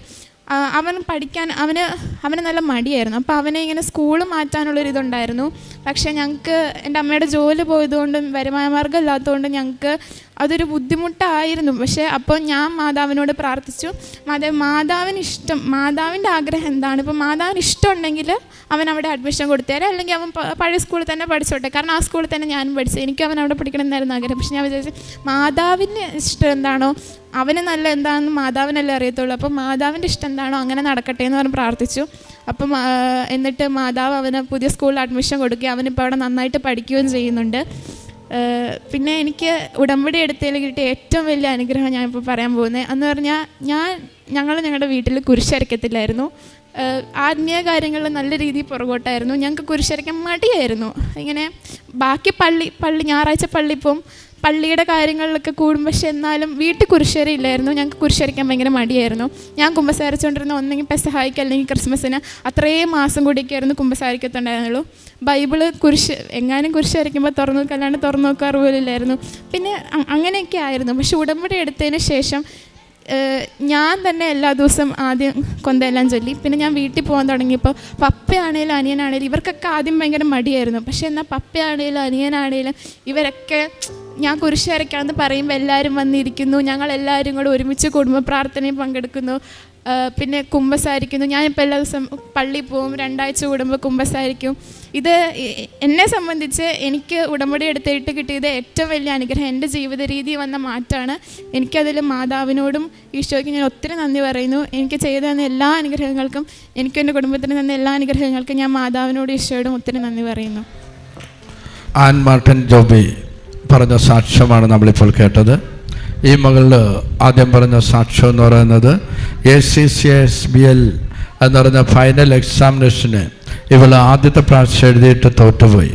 അവന് നല്ല മടിയായിരുന്നു. അപ്പോൾ അവനെ ഇങ്ങനെ സ്കൂൾ മാറ്റാനുള്ളൊരിതുണ്ടായിരുന്നു. പക്ഷേ ഞങ്ങൾക്ക് എൻ്റെ അമ്മയുടെ ജോലി പോയതുകൊണ്ടും വരുമാന മാർഗ്ഗം ഇല്ലാത്തതുകൊണ്ടും ഞങ്ങൾക്ക് അതൊരു ബുദ്ധിമുട്ടായിരുന്നു. പക്ഷേ അപ്പോൾ ഞാൻ മാതാവിനോട് പ്രാർത്ഥിച്ചു, മാതാവിൻ്റെ ആഗ്രഹം എന്താണ്, ഇപ്പോൾ മാതാവിന് ഇഷ്ടമുണ്ടെങ്കിൽ അവൻ അവിടെ അഡ്മിഷൻ കൊടുത്തേരെ, അല്ലെങ്കിൽ അവൻ പഴയ സ്കൂളിൽ തന്നെ പഠിച്ചോട്ടെ. കാരണം ആ സ്കൂളിൽ തന്നെ ഞാനും പഠിച്ചു, എനിക്ക് അവൻ അവിടെ പഠിക്കണം എന്നായിരുന്നു ആഗ്രഹം. പക്ഷെ ഞാൻ വിചാരിച്ചു മാതാവിന് ഇഷ്ടം എന്താണോ, അവന് നല്ല എന്താണെന്ന് മാതാവിനല്ലേ അറിയത്തുള്ളൂ. അപ്പോൾ മാതാവിൻ്റെ ഇഷ്ടം എന്താണോ അങ്ങനെ നടക്കട്ടെ എന്ന് പറഞ്ഞ് പ്രാർത്ഥിച്ചു. അപ്പം എന്നിട്ട് മാതാവ് അവന് പുതിയ സ്കൂളിൽ അഡ്മിഷൻ കൊടുക്കുകയും അവനിപ്പോൾ അവിടെ നന്നായിട്ട് പഠിക്കുകയും ചെയ്യുന്നുണ്ട്. പിന്നെ എനിക്ക് ഉടമ്പടി എടുത്തതിൽ കിട്ടിയ ഏറ്റവും വലിയ അനുഗ്രഹം ഞാനിപ്പോൾ പറയാൻ പോകുന്നത് എന്ന് പറഞ്ഞാൽ, ഞങ്ങൾ ഞങ്ങളുടെ വീട്ടിൽ കുരിശരക്കത്തില്ലായിരുന്നു. ആത്മീയ കാര്യങ്ങളിൽ നല്ല രീതിയിൽ പുറകോട്ടായിരുന്നു. ഞങ്ങൾക്ക് കുരിശരയ്ക്കാൻ മടിയായിരുന്നു. ഇങ്ങനെ ബാക്കി പള്ളി ഞായറാഴ്ച പള്ളിയുടെ കാര്യങ്ങളിലൊക്കെ കൂടും. പക്ഷെ എന്നാലും വീട്ടിൽ കുരിശരയില്ലായിരുന്നു. ഞങ്ങൾക്ക് കുരിശരയ്ക്കാൻ ഭയങ്കര മടിയായിരുന്നു. ഞാൻ കുമ്പസാരിച്ചുകൊണ്ടിരുന്ന ഒന്നെങ്കിൽ പെസഹായിക്ക് അല്ലെങ്കിൽ ക്രിസ്മസിന് അത്രയും മാസം കൂടിയൊക്കെയായിരുന്നു കുമ്പസാരിക്കത്തുണ്ടായിരുന്നുള്ളൂ. ബൈബിള് എങ്ങാനും കുരിശ് വരയ്ക്കുമ്പോൾ തുറന്നു നോക്കല്ലാണ്ട് തുറന്നു നോക്കാറ് പോലും ഇല്ലായിരുന്നു. പിന്നെ അങ്ങനെയൊക്കെ ആയിരുന്നു. പക്ഷെ ഉടമ്പടി എടുത്തതിന് ശേഷം ഞാൻ തന്നെ എല്ലാ ദിവസവും ആദ്യം കൊന്തയെല്ലാം ചൊല്ലി. പിന്നെ ഞാൻ വീട്ടിൽ പോകാൻ തുടങ്ങിയപ്പോൾ പപ്പയാണേലും അനിയനാണേലും ഇവർക്കൊക്കെ ആദ്യം ഭയങ്കര മടിയായിരുന്നു. പക്ഷേ എന്നാൽ പപ്പയാണേലും അനിയനാണേലും ഇവരൊക്കെ ഞാൻ കുരിശ് വരയ്ക്കാമെന്ന് പറയുമ്പോൾ എല്ലാവരും വന്നിരിക്കുന്നു. ഞങ്ങളെല്ലാവരും കൂടെ ഒരുമിച്ച് കുടുംബ പ്രാർത്ഥനയിൽ പങ്കെടുക്കുന്നു. പിന്നെ കുമ്പസാരിക്കുന്നു. ഞാനിപ്പോൾ എല്ലാ ദിവസം പള്ളിയിൽ പോവും, 2 ആഴ്ച കൂടുമ്പോൾ കുമ്പസാരിക്കും. ഇത് എന്നെ സംബന്ധിച്ച് എനിക്ക് ഉടമ്പടി എടുത്തിട്ട് കിട്ടിയത് ഏറ്റവും വലിയ അനുഗ്രഹം. എൻ്റെ ജീവിത രീതി വന്ന മാറ്റമാണ്. എനിക്കതിൽ മാതാവിനോടും ഈശോയ്ക്ക് ഞാൻ ഒത്തിരി നന്ദി പറയുന്നു. എനിക്ക് ചെയ്തു തന്ന എല്ലാ അനുഗ്രഹങ്ങൾക്കും, എനിക്കും എൻ്റെ കുടുംബത്തിന് തന്ന എല്ലാ അനുഗ്രഹങ്ങൾക്കും ഞാൻ മാതാവിനോടും ഈശോയോടും ഒത്തിരി നന്ദി പറയുന്നു. ആൻ മാർട്ടിൻ ജോബി പറഞ്ഞ സാക്ഷ്യമാണ് നമ്മളിപ്പോൾ കേട്ടത്. ഈ മകളിൽ ആദ്യം പറഞ്ഞ സാക്ഷ്യം എന്ന് പറയുന്നത് ACCSBL എന്ന് പറയുന്ന ഫൈനൽ എക്സാമിനേഷന് ഇവൾ ആദ്യത്തെ പ്രാവശ്യം എഴുതിയിട്ട് തോറ്റുപോയി.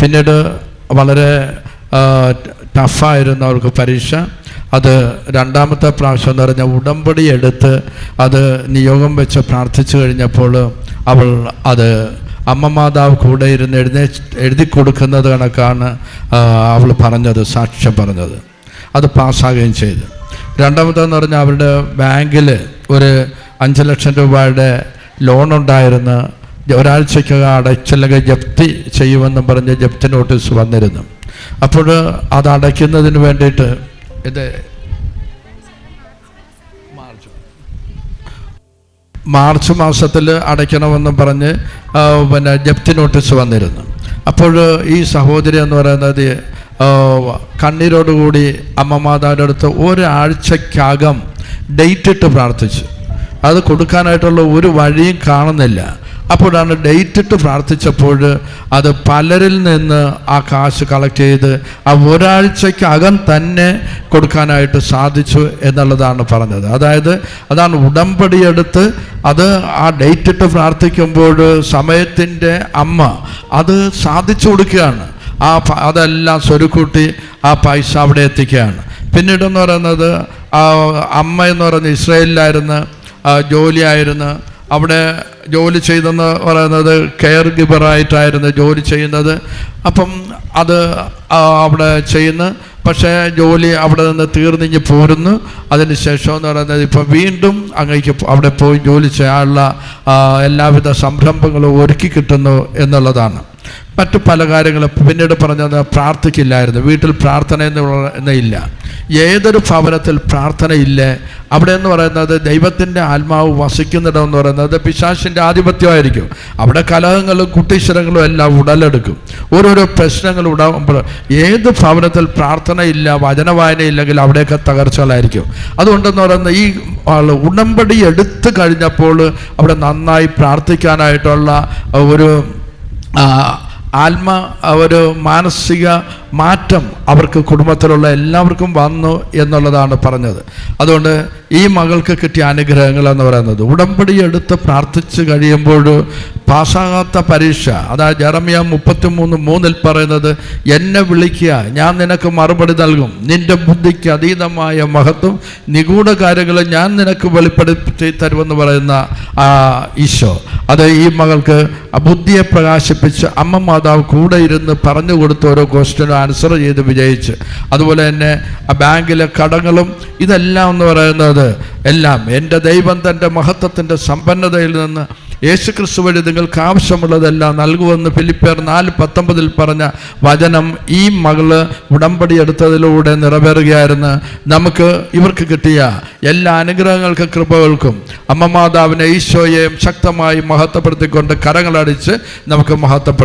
പിന്നീട് വളരെ ടഫായിരുന്നു അവർക്ക് പരീക്ഷ. അത് രണ്ടാമത്തെ പ്രാവശ്യം എന്ന് പറഞ്ഞാൽ ഉടമ്പടി എടുത്ത് അത് നിയോഗം വെച്ച് പ്രാർത്ഥിച്ചു കഴിഞ്ഞപ്പോൾ അവൾ അത് അമ്മ മാതാവ് കൂടെ ഇരുന്ന് എഴുതി കൊടുക്കുന്നത് കണക്കാണ് അവൾ പറഞ്ഞത്, സാക്ഷ്യം പറഞ്ഞത്. അത് പാസ്സാകുകയും ചെയ്തു. രണ്ടാമതെന്ന് പറഞ്ഞാൽ അവരുടെ ബാങ്കിൽ ഒരു 5 ലക്ഷം രൂപയുടെ ലോണുണ്ടായിരുന്നു. ഒരാഴ്ചയ്ക്കകം അടച്ചില്ലെങ്കിൽ ജപ്തി ചെയ്യുമെന്നും പറഞ്ഞ് ജപ്തി നോട്ടീസ് വന്നിരുന്നു. അപ്പോൾ അത് അടയ്ക്കുന്നതിന് വേണ്ടിയിട്ട് ഇത് മാർച്ച് മാസത്തിൽ അടയ്ക്കണമെന്നും പറഞ്ഞ് പിന്നെ ജപ്തി നോട്ടീസ് വന്നിരുന്നു. അപ്പോൾ ഈ സഹോദരി എന്ന് പറയുന്നത് കണ്ണീരോടുകൂടി അമ്മ മാതാവിൻ്റെ അടുത്ത് ഒരാഴ്ചക്കകം ഡേറ്റ് ഇട്ട് പ്രാർത്ഥിച്ചു. അത് കൊടുക്കാനായിട്ടുള്ള ഒരു വഴിയും കാണുന്നില്ല. അപ്പോഴാണ് ഡേറ്റ് ഇട്ട് പ്രാർത്ഥിച്ചപ്പോൾ അത് പലരിൽ നിന്ന് ആ കാശ് കളക്ട് ചെയ്ത് ആ ഒരാഴ്ചക്കകം തന്നെ കൊടുക്കാനായിട്ട് സാധിച്ചു എന്നുള്ളതാണ് പറഞ്ഞത്. അതാണ് ഉടമ്പടിയെടുത്ത് അത് ആ ഡേറ്റ് ഇട്ട് പ്രാർത്ഥിക്കുമ്പോൾ സമയത്തിൻ്റെ അമ്മ അത് സാധിച്ചു കൊടുക്കുകയാണ്. അതെല്ലാം സ്വരുക്കൂട്ടി ആ പൈസ അവിടെ എത്തിക്കുകയാണ്. പിന്നീടെന്ന് പറയുന്നത് അമ്മ എന്ന് പറയുന്നത് ഇസ്രായേലിലായിരുന്നു, ജോലിയായിരുന്നു. അവിടെ ജോലി ചെയ്തെന്ന് പറയുന്നത് കെയർ ഗിവറായിട്ടായിരുന്നു ജോലി ചെയ്യുന്നത്. അപ്പം അത് അവിടെ ചെയ്യുന്നു. പക്ഷേ ജോലി അവിടെ നിന്ന് തീർന്നിഞ്ഞ് പോരുന്നു. അതിന് ശേഷം എന്ന് പറയുന്നത് ഇപ്പം വീണ്ടും അങ്ങേക്ക് അവിടെ പോയി ജോലി ചെയ്യാനുള്ള എല്ലാവിധ സംരംഭങ്ങളും ഒരുക്കി കിട്ടുന്നു എന്നുള്ളതാണ്. മറ്റു പല കാര്യങ്ങളും പിന്നീട് പറഞ്ഞത് പ്രാർത്ഥിക്കില്ലായിരുന്നു. വീട്ടിൽ പ്രാർത്ഥന എന്നില്ല. ഏതൊരു ഭവനത്തിൽ പ്രാർത്ഥനയില്ലേ അവിടെ എന്ന് പറയുന്നത് ദൈവത്തിൻ്റെ ആത്മാവ് വസിക്കുന്നിടമെന്ന് പറയുന്നത് പിശാചിൻ്റെ ആധിപത്യമായിരിക്കും. അവിടെ കലഹങ്ങളും കുട്ടീശ്വരങ്ങളും എല്ലാം ഉടലെടുക്കും. ഓരോരോ പ്രശ്നങ്ങൾ ഉണ്ടാകുമ്പോൾ ഏത് ഭവനത്തിൽ പ്രാർത്ഥനയില്ല, വചനവായനയില്ലെങ്കിൽ അവിടെയൊക്കെ തകർച്ചകളായിരിക്കും. അതുകൊണ്ടെന്ന് പറയുന്നത് ഈ ഉടമ്പടി എടുത്തു കഴിഞ്ഞപ്പോൾ അവിടെ നന്നായി പ്രാർത്ഥിക്കാനായിട്ടുള്ള ഒരു ഒരു മാനസിക മാറ്റം അവർക്ക് കുടുംബത്തിലുള്ള എല്ലാവർക്കും വന്നു എന്നുള്ളതാണ് പറഞ്ഞത്. അതുകൊണ്ട് ഈ മകൾക്ക് കിട്ടിയ അനുഗ്രഹങ്ങൾ എന്ന് പറയുന്നത് ഉടമ്പടി എടുത്ത് പ്രാർത്ഥിച്ച് കഴിയുമ്പോൾ പാസ്സാകാത്ത പരീക്ഷ, അതായത് ജെറമ്യ 33:3 പറയുന്നത് എന്നെ വിളിക്കുക, ഞാൻ നിനക്ക് മറുപടി നൽകും, നിന്റെ ബുദ്ധിക്ക് അതീതമായ മഹത്വം നിഗൂഢ കാര്യങ്ങൾ ഞാൻ നിനക്ക് വെളിപ്പെടുത്തി തരുമെന്ന് പറയുന്ന ഈശോ. അത് ഈ മകൾക്ക് ബുദ്ധിയെ പ്രകാശിപ്പിച്ച് അമ്മ മാതാവ് കൂടെ ഇരുന്ന് പറഞ്ഞു കൊടുത്ത് ഓരോ ക്വസ്റ്റ്യനും ആൻസർ ചെയ്ത് വിജയിച്ച്. അതുപോലെ തന്നെ ആ ബാങ്കിലെ കടങ്ങളും ഇതെല്ലാം എന്ന് പറയുന്നത് എല്ലാം എൻ്റെ ദൈവം തൻ്റെ മഹത്വത്തിൻ്റെ സമ്പന്നതയിൽ നിന്ന് യേശുക്രിസ്തു വഴി നിങ്ങൾക്ക് ആവശ്യമുള്ളതെല്ലാം നൽകുമെന്ന് ഫിലിപ്പിയർ 4:19 പറഞ്ഞ വചനം ഈ മകള് ഉടമ്പടി എടുത്തതിലൂടെ നിറവേറുകയായിരുന്നു. നമുക്ക് ഇവർക്ക് കിട്ടിയ എല്ലാ അനുഗ്രഹങ്ങൾക്കും കൃപകൾക്കും അമ്മ മാതാവിനെ ഈശോയെയും ശക്തമായി മഹത്വപ്പെടുത്തിക്കൊണ്ട് കരങ്ങളടിച്ച് നമുക്ക് മഹത്വപ്പെടുത്താം.